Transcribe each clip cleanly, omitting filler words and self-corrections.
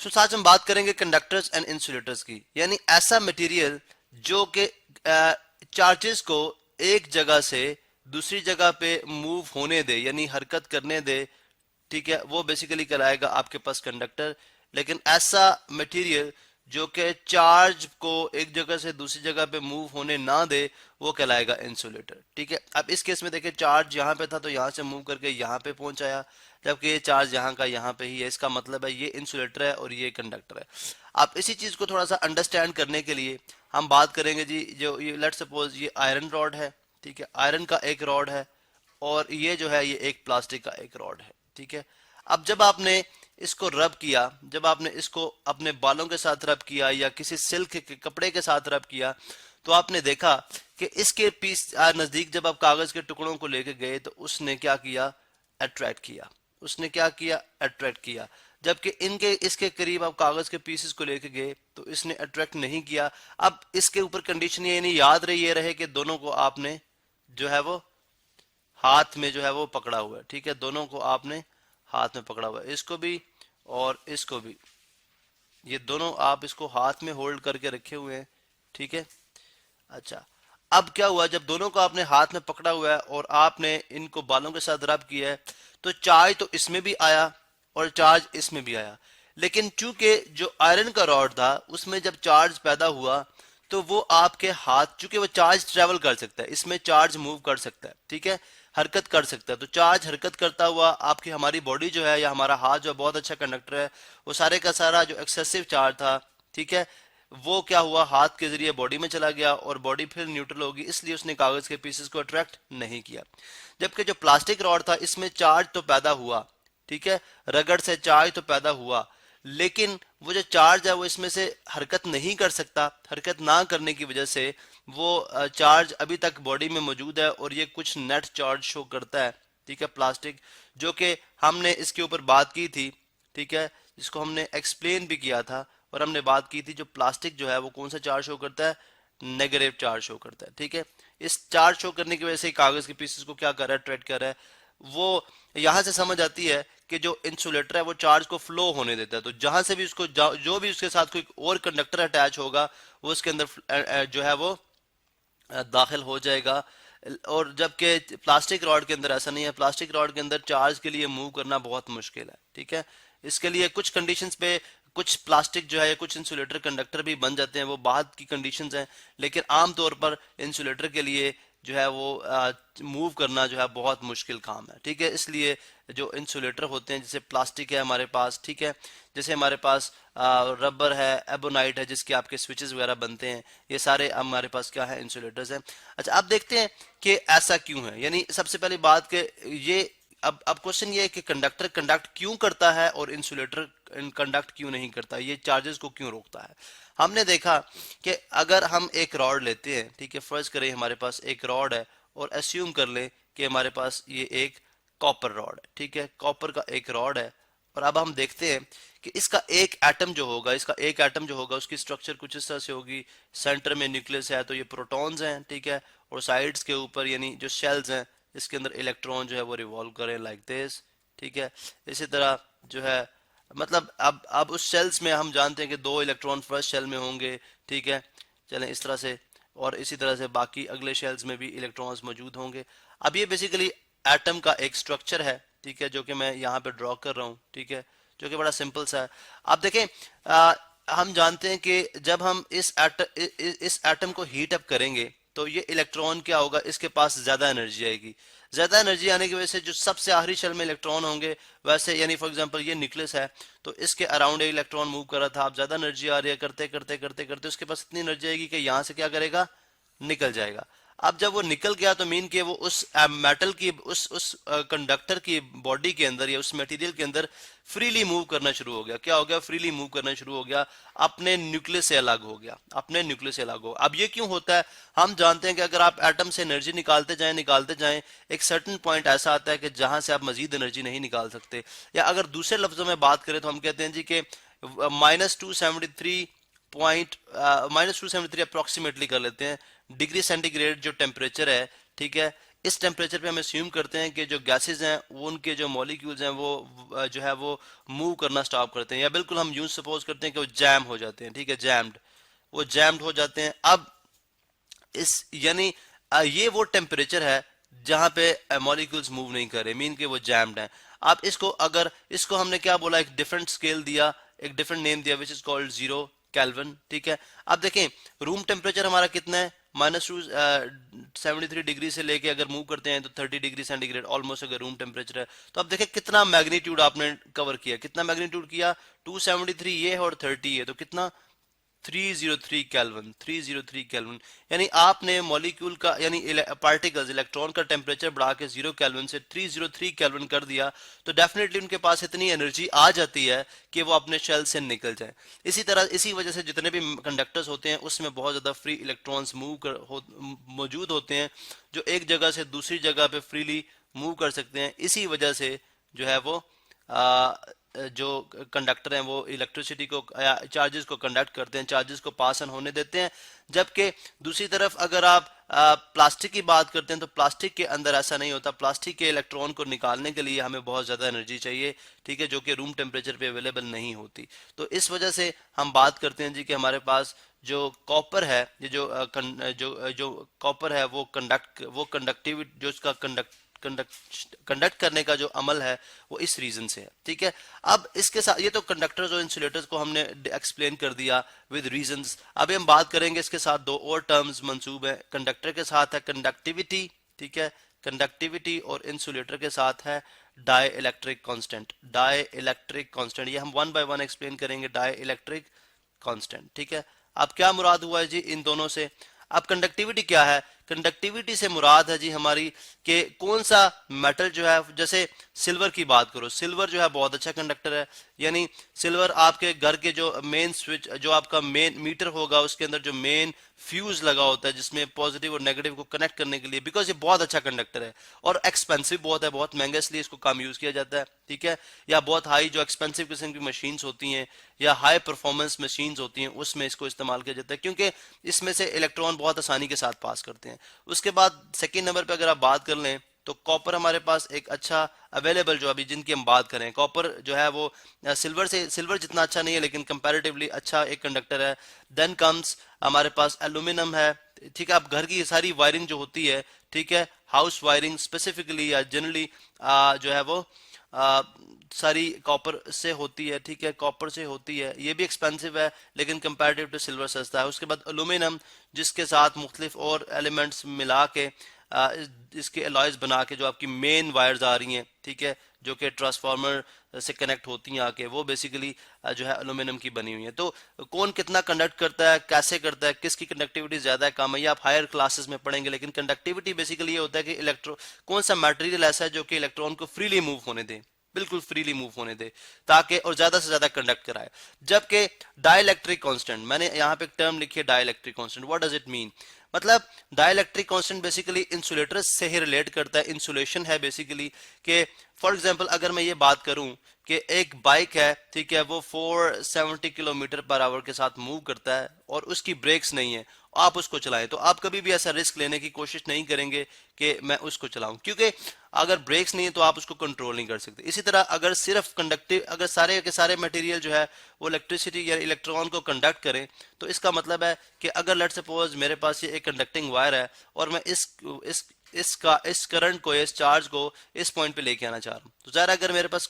आज हम बात करेंगे कंडक्टर्स एंड इंसुलेटर्स की, यानी ऐसा मटेरियल जो कि चार्जेस को एक जगह से दूसरी जगह पे मूव होने दे, यानी हरकत करने दे। ठीक है, वो बेसिकली कहलाएगा आपके पास कंडक्टर। लेकिन ऐसा मटेरियल जो कि चार्ज को एक जगह से दूसरी जगह पे मूव होने ना दे, वो कहलाएगा इंसुलेटर। ठीक है, अब इस केस में देखिए चार्ज यहाँ पे था तो यहाँ से मूव करके यहाँ पे पहुंचाया, जबकि ये चार्ज यहाँ का यहाँ पे ही है। इसका मतलब है ये इंसुलेटर है और ये कंडक्टर है। अब इसी चीज को थोड़ा सा अंडरस्टैंड करने के लिए हम बात करेंगे जी, जो ये लेट्स सपोज ये आयरन रॉड है। ठीक है, आयरन का एक रॉड है और ये जो है ये एक प्लास्टिक का एक रॉड है। ठीक है, अब जब आपने इसको रब किया, जब आपने इसको अपने बालों के साथ रब किया या किसी सिल्क के कपड़े के साथ रब किया, तो आपने देखा कि इसके पीस नजदीक जब आप कागज के टुकड़ों को लेके गए तो उसने क्या किया, अट्रैक्ट किया। उसने क्या किया, अट्रैक्ट किया। जबकि इनके इसके करीब आप कागज के पीसेस को लेके गए तो इसने अट्रैक्ट नहीं किया। अब इसके ऊपर कंडीशन ये नहीं याद रही, ये रहे कि दोनों को आपने जो है वो हाथ में जो है वो पकड़ा हुआ है। ठीक है, दोनों को आपने हाथ में पकड़ा हुआ है, इसको भी और इसको भी। ये दोनों आप इसको हाथ में होल्ड करके रखे हुए हैं। ठीक है, अच्छा, अब क्या हुआ, जब दोनों को आपने हाथ में पकड़ा हुआ है और आपने इनको बालों के साथ रब किया है, तो चार्ज तो इसमें भी आया और चार्ज इसमें भी आया। लेकिन चूंकि जो आयरन का रॉड था उसमें जब चार्ज पैदा हुआ तो वो आपके हाथ, चूंकि वो चार्ज ट्रेवल कर सकता है, इसमें चार्ज मूव कर सकता है। ठीक है, हरकत कर सकता है, तो चार्ज हरकत करता हुआ आपकी हमारी बॉडी जो है या हमारा हाथ जो है बहुत अच्छा कंडक्टर है, वो सारे का सारा जो एक्सेसिव चार्ज था, ठीक है, वो क्या हुआ, हाथ के जरिए बॉडी में चला गया और बॉडी फिर न्यूट्रल होगी, इसलिए उसने कागज के पीसेस को अट्रैक्ट नहीं किया। जबकि जो प्लास्टिक रॉड था इसमें चार्ज तो पैदा हुआ, ठीक है, रगड़ से चार्ज तो पैदा हुआ, लेकिन वो जो चार्ज है वो इसमें से हरकत नहीं कर सकता। हरकत ना करने की वजह से वो चार्ज अभी तक बॉडी में मौजूद है और ये कुछ नेट चार्ज शो करता है। ठीक है, प्लास्टिक, जो कि हमने इसके ऊपर बात की थी। ठीक है, जिसको हमने एक्सप्लेन भी किया था और हमने बात की थी, जो प्लास्टिक जो है वो कौन सा चार्ज शो करता है, नेगेटिव चार्ज शो करता है। ठीक है, इस चार्ज शो करने की वजह से कागज के पीसेस को क्या कर रहा है, ट्रेड कर रहा है। वो यहां से समझ आती है कि जो इंसुलेटर है वो चार्ज को फ्लो होने देता है, तो जहां से भी उसको जो भी उसके साथ कोई और कंडक्टर अटैच होगा वो उसके अंदर जो है वो दाखिल हो जाएगा। और जबकि प्लास्टिक रॉड के अंदर ऐसा नहीं है, प्लास्टिक रॉड के अंदर चार्ज के लिए मूव करना बहुत मुश्किल है। ठीक है, इसके लिए कुछ कंडीशंस पे कुछ प्लास्टिक जो है, कुछ इंसुलेटर कंडक्टर भी बन जाते हैं, वो बाद की कंडीशंस हैं। लेकिन आम तौर पर इंसुलेटर के लिए जो है वो मूव करना जो है बहुत मुश्किल काम है। ठीक है, इसलिए जो इंसुलेटर होते हैं, जैसे प्लास्टिक है हमारे पास, ठीक है, जैसे हमारे पास रबर है, एबोनाइट है, जिसके आपके स्विचेस वगैरह बनते हैं, ये सारे हमारे पास क्या है, इंसुलेटर्स हैं। अच्छा, अब देखते हैं कि ऐसा क्यों है। यानी सबसे पहली बात कि ये अब क्वेश्चन ये है कि कंडक्टर कंडक्ट क्यों करता है और इंसुलेटर कंडक्ट क्यों नहीं करता, ये चार्जेस को क्यों रोकता है। हमने देखा कि अगर हम एक रॉड लेते हैं, ठीक है, फर्ज करें हमारे पास एक रॉड है और एस्यूम कर लें कि हमारे पास ये एक कॉपर रॉड है। ठीक है, कॉपर का एक रॉड है और अब हम देखते हैं कि इसका एक एटम जो होगा, इसका एक एटम जो होगा उसकी स्ट्रक्चर कुछ इस तरह से होगी। सेंटर में न्यूक्लियस है तो ये प्रोटॉन्स हैं, ठीक है, और साइड्स के ऊपर यानी जो शेल्स हैं इसके अंदर इलेक्ट्रॉन जो है वो रिवॉल्व करें लाइक दिस। ठीक है, इसी तरह जो है, मतलब अब उस शेल्स में हम जानते हैं कि दो इलेक्ट्रॉन फर्स्ट शेल में होंगे। ठीक है, चलें इस तरह से, और इसी तरह से बाकी अगले शेल्स में भी इलेक्ट्रॉन्स मौजूद होंगे। अब ये बेसिकली एटम का एक स्ट्रक्चर है, ठीक है, जो कि मैं यहाँ पे ड्रॉ कर रहा हूँ। ठीक है, जो कि बड़ा सिंपल सा है। आप देखें, हम जानते हैं कि जब हम इस एटम को हीट अप करेंगे तो ये इलेक्ट्रॉन क्या होगा, इसके पास ज्यादा एनर्जी आएगी। ज्यादा एनर्जी आने की वजह से जो सबसे आखिरी शेल में इलेक्ट्रॉन होंगे, वैसे यानी फॉर एग्जांपल ये न्यूक्लियस है तो इसके अराउंड एक इलेक्ट्रॉन मूव कर रहा था, अब ज्यादा एनर्जी आ रही है, करते करते करते करते उसके पास इतनी एनर्जी आएगी कि यहाँ से क्या करेगा, निकल जाएगा। अब जब वो निकल गया तो मीन के वो उस मेटल की उस कंडक्टर की बॉडी के अंदर या उस मटेरियल के अंदर फ्रीली मूव करना शुरू हो गया। क्या हो गया, फ्रीली मूव करना शुरू हो गया, अपने न्यूक्लियस से अलग हो गया, अपने न्यूक्लियस से अलग हो। अब ये क्यों होता है, हम जानते हैं कि अगर आप एटम से एनर्जी निकालते जाएं एक सर्टेन पॉइंट ऐसा आता है कि जहां से आप मजीद एनर्जी नहीं निकाल सकते। या अगर दूसरे लफ्जों में बात करें तो हम कहते हैं जी कि -273 अप्रोक्सीमेटली कर लेते हैं डिग्री सेंटीग्रेड जो टेम्परेचर है, ठीक है, इस टेम्परेचर पे हम अस्यूम करते हैं कि जो गैसेज हैं वो उनके जो मॉलिक्यूल्स हैं वो जो है वो मूव करना स्टॉप करते हैं, या बिल्कुल हम यूं सपोज करते हैं कि वो जैम हो जाते हैं, ठीक है, जैम्ड, वो जैम्ड हो जाते हैं। अब इस यानी ये वो टेम्परेचर है जहां पे मॉलिक्यूल्स मूव नहीं कर रहे, मीन के वो जैम्ड हैं। आप इसको अगर इसको हमने क्या बोला, एक डिफरेंट स्केल दिया, एक डिफरेंट नेम दिया विच इज कॉल्ड 0 केल्विन, ठीक है। अब देखें रूम टेम्परेचर हमारा कितना है, -273 डिग्री से लेके अगर मूव करते हैं तो 30 डिग्री सेंटीग्रेड ऑलमोस्ट अगर रूम टेम्परेचर है। तो अब देखें कितना मैग्नीट्यूड आपने कवर किया, कितना मैग्नीट्यूड किया, 273 ये है और 30 है, तो कितना 303 केल्विन, 303 केल्विन। यानी आपने मॉलिक्यूल का यानी पार्टिकल्स इलेक्ट्रॉन का टेम्परेचर बढ़ा के 0 केल्विन से 303 केल्विन कर दिया, तो डेफिनेटली उनके पास इतनी एनर्जी आ जाती है कि वो अपने शेल से निकल जाए। इसी तरह इसी वजह से जितने भी कंडक्टर्स होते हैं उसमें बहुत ज्यादा फ्री इलेक्ट्रॉन्स मौजूद होते हैं, जो एक जगह से दूसरी जगह पे फ्रीली मूव कर सकते हैं। इसी वजह से जो है वो जो कंडक्टर हैं वो इलेक्ट्रिसिटी को या चार्जेस को कंडक्ट करते हैं, चार्जेस को पास ऑन होने देते हैं। जबकि दूसरी तरफ अगर आप प्लास्टिक की बात करते हैं तो प्लास्टिक के अंदर ऐसा नहीं होता, प्लास्टिक के इलेक्ट्रॉन को निकालने के लिए हमें बहुत ज़्यादा एनर्जी चाहिए, ठीक है, जो कि रूम टेम्परेचर पे अवेलेबल नहीं होती। तो इस वजह से हम बात करते हैं जी कि हमारे पास जो कॉपर है, ये जो कॉपर है वो कंडक्टिविटी जो उसका कंडक्ट करने का जो अमल है वो इस रीजन से है, ठीक है। अब इसके साथ ये तो कंडक्टर्स और इंसुलेटर्स को हमने एक्सप्लेन कर दिया विद रीजंस। अभी हम बात करेंगे इसके साथ दो और टर्म्स मंसूब है, कंडक्टर के साथ है कंडक्टिविटी, ठीक है, कंडक्टिविटी, और इंसुलेटर के साथ है dielectric constant, dielectric constant. ये हम वन बाय वन एक्सप्लेन करेंगे, डाई इलेक्ट्रिक कांस्टेंट, ठीक है। अब क्या मुराद हुआ है जी इन दोनों से। अब कंडक्टिविटी क्या है, कंडक्टिविटी से मुराद है जी हमारी कि कौन सा मेटल जो है, जैसे सिल्वर की बात करो, सिल्वर जो है बहुत अच्छा कंडक्टर है। यानी सिल्वर आपके घर के जो मेन स्विच जो आपका मेन मीटर होगा उसके अंदर जो मेन फ्यूज लगा होता है जिसमें पॉजिटिव और नेगेटिव को कनेक्ट करने के लिए, बिकॉज ये बहुत अच्छा कंडक्टर है और एक्सपेंसिव बहुत है, बहुत महंगा, इसलिए इसको कम यूज किया जाता है, ठीक है। या बहुत हाई जो एक्सपेंसिव किस्म की मशीन्स होती हैं या हाई परफॉर्मेंस मशीन्स होती हैं उसमें इसको इस्तेमाल किया जाता है, क्योंकि इसमें से इलेक्ट्रॉन बहुत आसानी के साथ पास करते हैं। उसके बाद सेकेंड नंबर पर अगर आप बात कर लें तो कॉपर हमारे पास एक अच्छा अवेलेबल, जो अभी जिनकी हम बात करें, कॉपर जो है वो सिल्वर जितना अच्छा नहीं है लेकिन कंपैरेटिवली अच्छा एक कंडक्टर है। देन कम्स हमारे पास एल्यूमिनियम है, ठीक है। अब घर की सारी वायरिंग जो होती है, ठीक है, हाउस वायरिंग स्पेसिफिकली या जनरली जो है वो आ, सारी कॉपर से होती है, ठीक है, कॉपर से होती है। ये भी एक्सपेंसिव है लेकिन कंपैरेटिव टू सिल्वर सस्ता है। उसके बाद एल्यूमिनियम जिसके साथ मुख्तलिफ और एलिमेंट्स मिला के इसके अलॉयज बना के जो आपकी मेन वायर्स आ रही हैं, ठीक है, जो कि ट्रांसफार्मर से कनेक्ट होती हैं आके, वो बेसिकली जो है एल्यूमिनियम की बनी हुई है। तो कौन कितना कंडक्ट करता है, कैसे करता है, किसकी कंडक्टिविटी ज्यादा है कम है, ये आप हायर क्लासेस में पढ़ेंगे। लेकिन कंडक्टिविटी बेसिकली ये होता है कि कौन सा मटेरियल ऐसा है जो कि इलेक्ट्रॉन को फ्रीली मूव होने दे, बिल्कुल फ्रीली मूव होने दे, ताकि और ज्यादा से ज्यादा कंडक्ट कराए। जबकि डाइलेक्ट्रिक कांस्टेंट, मैंने यहाँ पे एक टर्म लिखी है dielectric constant, what does it mean, मतलब डाइलेक्ट्रिक कांस्टेंट बेसिकली इंसुलेटर से ही रिलेट करता है। इंसुलेशन है बेसिकली कि फॉर एग्जांपल अगर मैं ये बात करूं कि एक बाइक है, ठीक है, वो 470 किलोमीटर पर आवर के साथ मूव करता है और उसकी ब्रेक्स नहीं है, आप उसको चलाएं, तो आप कभी भी ऐसा रिस्क लेने की कोशिश नहीं करेंगे कि मैं उसको चलाऊं, क्योंकि अगर ब्रेक्स नहीं है तो आप उसको कंट्रोल नहीं कर सकते। इसी तरह अगर सिर्फ कंडक्टिव, अगर सारे के सारे मटेरियल जो है वो इलेक्ट्रिसिटी या इलेक्ट्रॉन को कंडक्ट करें, तो इसका मतलब है कि अगर लेट सपोज मेरे पास ये एक कंडक्टिंग वायर है और मैं इस करंट को, इस चार्ज को इस पॉइंट पे लेके आना चाह रहा हूँ, तो ज़ाहिर अगर मेरे पास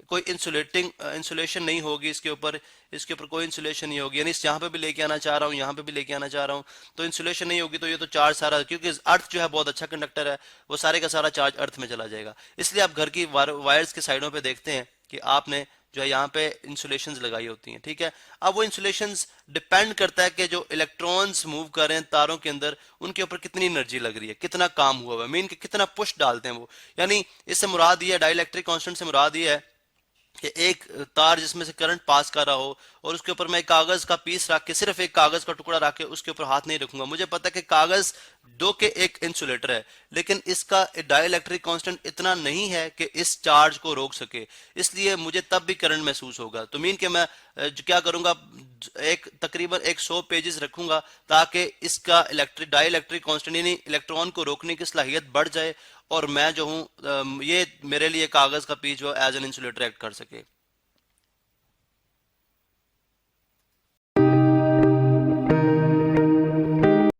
कोई इंसुलेशन नहीं होगी, इसके ऊपर कोई इंसुलेशन नहीं होगी, यानी यहाँ पे भी लेके आना चाह रहा हूँ, यहाँ पे भी लेके आना चाह रहा हूँ, तो इंसुलेशन नहीं होगी, तो ये तो चार्ज सारा, क्योंकि अर्थ जो है बहुत अच्छा कंडक्टर है, वो सारे का सारा चार्ज अर्थ में चला जाएगा। इसलिए आप घर की वायर्स के साइडों पे देखते हैं कि आपने जो है यहाँ पे इंसुलेशंस लगाई होती हैं, ठीक है। अब वो इंसुलेशंस डिपेंड करता है कि जो इलेक्ट्रॉन्स मूव कर रहे हैं तारों के अंदर, उनके ऊपर कितनी एनर्जी लग रही है, कितना काम हुआ है, मीन कि कितना पुश डालते हैं वो। यानी इससे मुराद ये है, डाइलेक्ट्रिक कांस्टेंट से मुराद ये है कि एक तार जिसमें से करंट पास कर रहा हो और उसके ऊपर मैं एक कागज का पीस रख के, सिर्फ एक कागज का टुकड़ा रख के उसके ऊपर हाथ नहीं रखूंगा। मुझे पता है कि कागज दो के एक इंसुलेटर है, लेकिन इसका डाइलेक्ट्रिक कांस्टेंट इतना नहीं है कि इस चार्ज को रोक सके, इसलिए मुझे तब भी करंट महसूस होगा। तो मीन के मैं क्या करूंगा, एक तकरीबन 100 पेजेस रखूंगा ताकि इसका इलेक्ट्रिक डाइलेक्ट्रिक कांस्टेंट यानी इलेक्ट्रॉन को रोकने की सलाहियत बढ़ जाए, और मैं जो हूँ ये मेरे लिए कागज का पीस जो एज एन इंसुलेटर एक्ट कर सके।